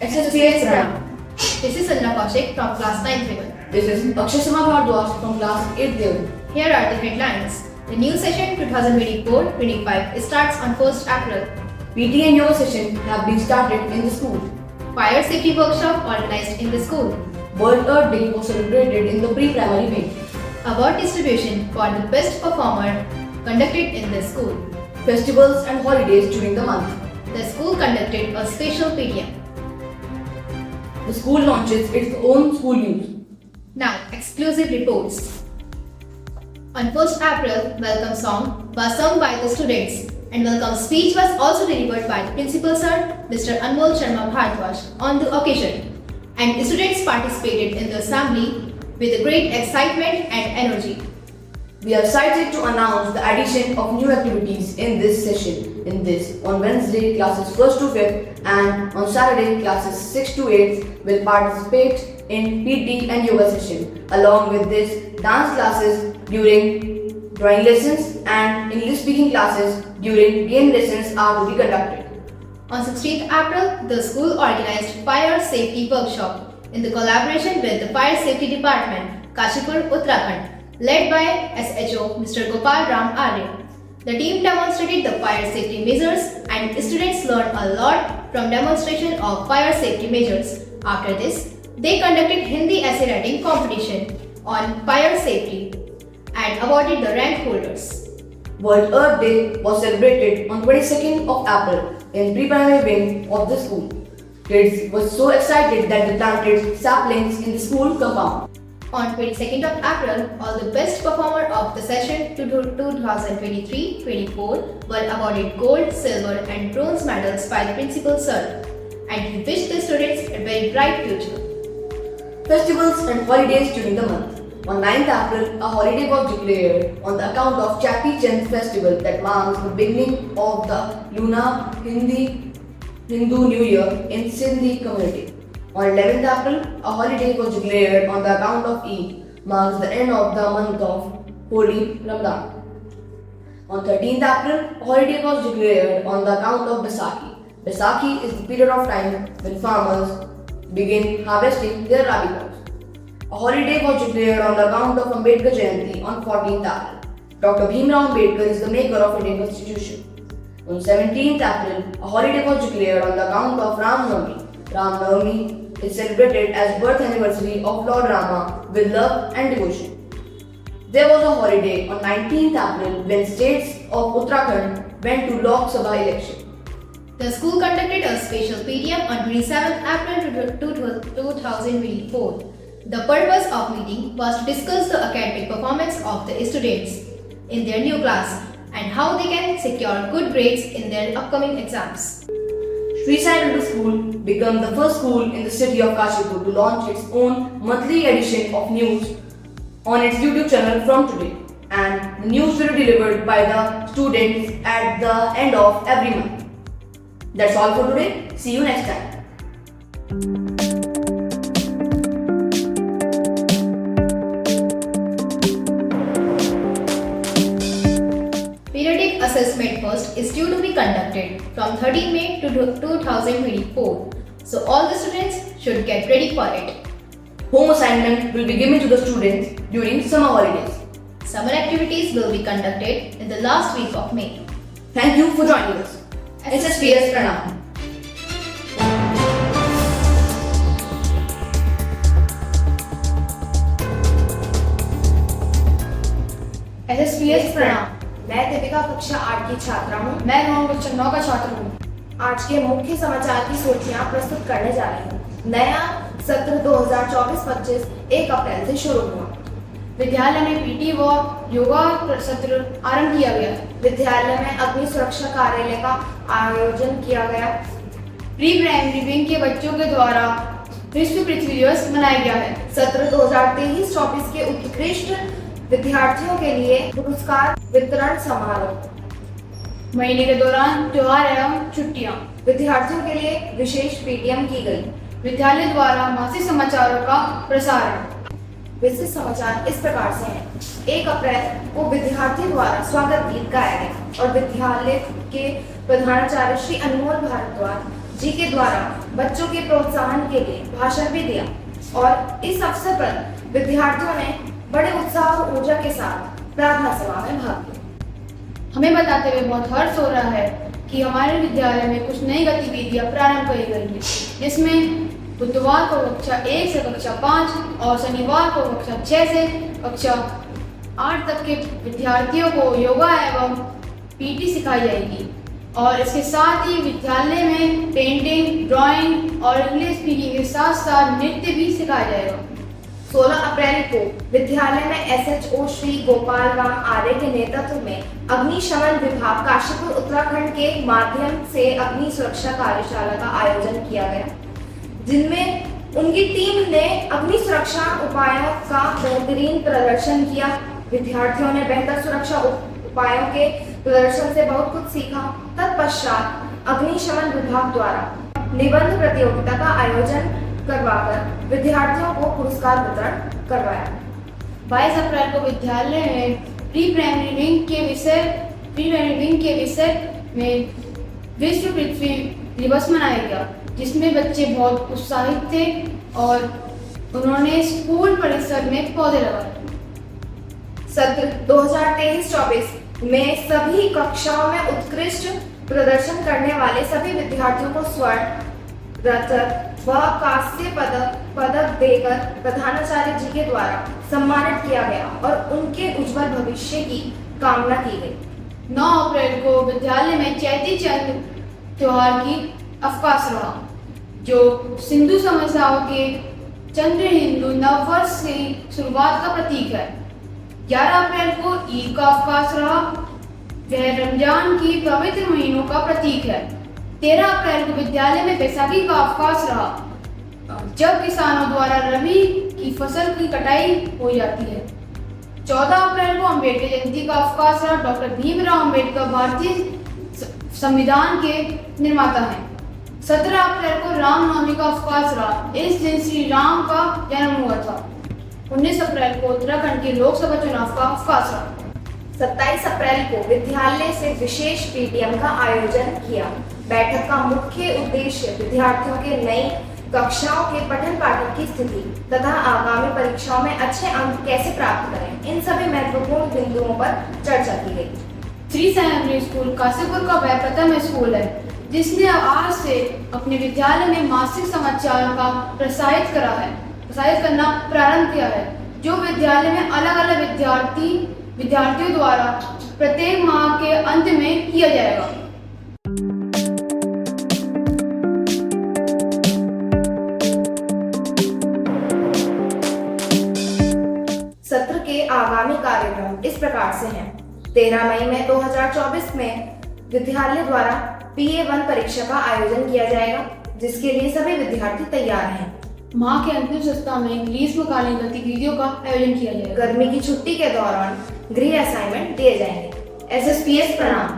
SSPS Pranam. This is Sanjana Kaushik from class 9th. This is Akshasama Bhardwaj from class 8th. Here are the headlines. The new session 2024-25 starts on 1st April. PT and yoga session have been started in the school. Fire safety workshop organized in the school. World Earth Day was celebrated in the pre-primary wing. Award distribution for the best performer conducted in the school. Festivals and holidays during the month. The school conducted a special PTM. The school launches its own school news. Now, exclusive reports. On 1st April, welcome song was sung by the students and welcome speech was also delivered by the principal sir, Mr. Anmol Sharma Bhardwaj on the occasion. And students participated in the assembly with great excitement and energy. We are excited to announce the addition of new activities in this session. On Wednesday, classes 1st to 5th and on Saturday, classes 6th to 8th will participate in PT and yoga session. Along with this, dance classes during drawing lessons and English speaking classes during game lessons are to be conducted. On 16th April, the school organized fire safety workshop in the collaboration with the Fire Safety Department, Kashipur, Uttarakhand, led by SHO Mr. Gopal Ram Arya. The team demonstrated the fire safety measures and students learned a lot from demonstration of fire safety measures. After this, they conducted Hindi essay writing competition on fire safety and awarded the rank holders. World Earth Day was celebrated on 22nd of April in pre-primary wing of the school. Kids were so excited that they planted saplings in the school compound. On 22nd of April, all the best performer of the session 2023-24 were awarded gold, silver and bronze medals by the principal sir, and he wished the students a very bright future. Festivals and holidays during the month. On 9th April, a holiday was declared on the account of Chapi Chand festival that marks the beginning of the Lunar Hindu New Year in Sindhi community. On 11th April, a holiday was declared on the account of Eid, marks the end of the month of Holy Ramadan. On 13th April, a holiday was declared on the account of Baisakhi. Baisakhi is the period of time when farmers begin harvesting their rabi crops. A holiday was declared on the account of Ambedkar Jayanti on 14th April. Dr. Bhimrao Ambedkar is the maker of Indian Constitution. On 17th April, a holiday was declared on the account of Ram Navami. Ram Navami is celebrated as birth anniversary of Lord Rama with love and devotion. There was a holiday on 19th April when states of Uttarakhand went to Lok Sabha election. The school conducted a special PTM on 27th April 2024. The purpose of meeting was to discuss the academic performance of the students in their new class and how they can secure good grades in their upcoming exams. Sri Sai Middle School became the first school in the city of Kashipur to launch its own monthly edition of news on its YouTube channel from today, and the news will be delivered by the students at the end of every month. That's all for today. See you next time. Periodic assessment first is due to be conducted from 13 May to 2024. So all the students should get ready for it. Home assignment will be given to the students during summer holidays. Summer activities will be conducted in the last week of May. Thank you for joining us. SSPS Pranam. SSPS Pranam. मैं दीपिका कक्षा 8 की छात्रा हूँ। मैं non कक्षा 9 का छात्र हूँ। आज के मुख्य समाचार की सूचियाँ प्रस्तुत करने जा रही हूँ। नया सत्र 2024-25 1 अप्रैल से शुरू हुआ। विद्यालय में पीटी व योगा सत्र आरंभ किया गया। विद्यालय में अग्नि सुरक्षा कार्यालय का आयोजन किया गया। प्री प्राइमरी विंग के बच्चों के द्वारा विश्व पृथ्वी दिवस मनाया गया है। सत्र 2023-24 के उत्कृष्ट विद्यार्थियों के लिए पुरस्कार वितरण समारोह। महीने के दौरान त्योहार एवं छुट्टियां। विद्यार्थियों के लिए विशेष पीटीएम की गई। विद्यालय द्वारा मासिक समाचारों का प्रसारण। विशिष्ट समाचार इस प्रकार से हैं। 1 अप्रैल को विद्यार्थी द्वारा स्वागत गीत गाया गया और विद्यालय के प्रधानाचार्य श्री अनमोल भारद्वाज जी के द्वारा बच्चों के प्रोत्साहन के लिए भाषण भी दिया और इस अवसर पर विद्यार्थियों ने बड़े उत्साह और ऊर्जा के साथ प्रार्थना सभा में भाग लिया। हमें बताते हुए बहुत हर्ष हो रहा है कि हमारे विद्यालय में कुछ नई गतिविधियां प्रारंभ करी गई हैं, जिसमें बुधवार को कक्षा 1 से कक्षा 5 और शनिवार को कक्षा 6 से कक्षा 8 तक के विद्यार्थियों को योगा एवं पीटी सिखाई जाएगी और इसके साथ ही विद्यालय में पेंटिंग, ड्राइंग और इंग्लिश स्पीकिंग के साथ साथ नृत्य भी सिखाया जाएगा। 16 अप्रैल को विद्यालय में SHO श्री गोपाल राम आर्य के नेतृत्व में अग्निशमन विभाग काशीपुर उत्तराखंड के माध्यम से अग्नि सुरक्षा कार्यशाला का आयोजन किया गया, जिनमें उनकी टीम ने अग्नि सुरक्षा उपायों का बेहतरीन प्रदर्शन किया। विद्यार्थियों ने बेहतर सुरक्षा उपायों के प्रदर्शन से बहुत कुछ सीखा। तत्पश्चात अग्निशमन विभाग द्वारा निबंध प्रतियोगिता का आयोजन करवाकर विद्यार्थियों को पुरस्कार वितरण करवाया। 22 अप्रैल को विद्यालय में प्री प्राइमरी विंग के विषय में विश्व पृथ्वी दिवस मनाया गया, जिसमें बच्चे बहुत उत्साहित थे और उन्होंने स्कूल परिसर में पौधे लगाए। सत्र 2023-24 में सभी कक्षाओं में उत्कृष्ट प्रदर्शन करने वाले सभी विद्यार्थियों को स्वर्ण, रजत व कांस्य पदक देकर प्रधानाचार्य जी के द्वारा सम्मानित किया गया और उनके उज्जवल भविष्य की कामना की गई। 9 अप्रैल को विद्यालय में चैती चंद त्योहार की अवकाश रहा, जो सिंधु समस्याओं के चंद्र हिंदू नववर्ष की शुरुआत का प्रतीक है। 11 अप्रैल को ईद का अवकाश रहा, वह रमजान की पवित्र महीनों का प्रतीक है। 13 अप्रैल को विद्यालय में बैसाखी का अवकाश रहा, जब किसानों द्वारा रबी की फसल की कटाई हो जाती है। 14 अप्रैल को अम्बेडकर जयंती का अवकाश रहा। डॉक्टर भीमराव अम्बेडकर भारतीय संविधान के निर्माता हैं। 17 अप्रैल को रामनवमी का अवकाश रहा, इस दिन श्री राम का जन्म हुआ था। 19 अप्रैल को उत्तराखंड के लोकसभा चुनाव का अवकाश रहा। 27 अप्रैल को विद्यालय से विशेष PTM का आयोजन किया। बैठक का मुख्य उद्देश्य विद्यार्थियों के नई कक्षाओं के पठन पाठन की स्थिति तथा आगामी परीक्षाओं में अच्छे अंक कैसे प्राप्त करें, इन सभी महत्वपूर्ण बिंदुओं पर चर्चा की गई। श्री सेकेंडरी स्कूल काशीपुर का वह प्रथम स्कूल है जिसने आज से अपने विद्यालय में मासिक समाचार का प्रसारित करना प्रारंभ किया है, जो विद्यालय में अलग अलग विद्यार्थियों द्वारा प्रत्येक माह के अंत में किया जाएगा। सत्र के आगामी कार्यक्रम इस प्रकार से हैं। 13 मई में 2024 में विद्यालय द्वारा PA1 परीक्षा का आयोजन किया जाएगा, जिसके लिए सभी विद्यार्थी तैयार हैं। माह के अंतिम सप्ताह में ग्रीष्मकालीन गतिविधियों का आयोजन किया जाएगा। गर्मी की छुट्टी के दौरान गृह असाइनमेंट दिए जाएंगे। SSPS प्रणाम।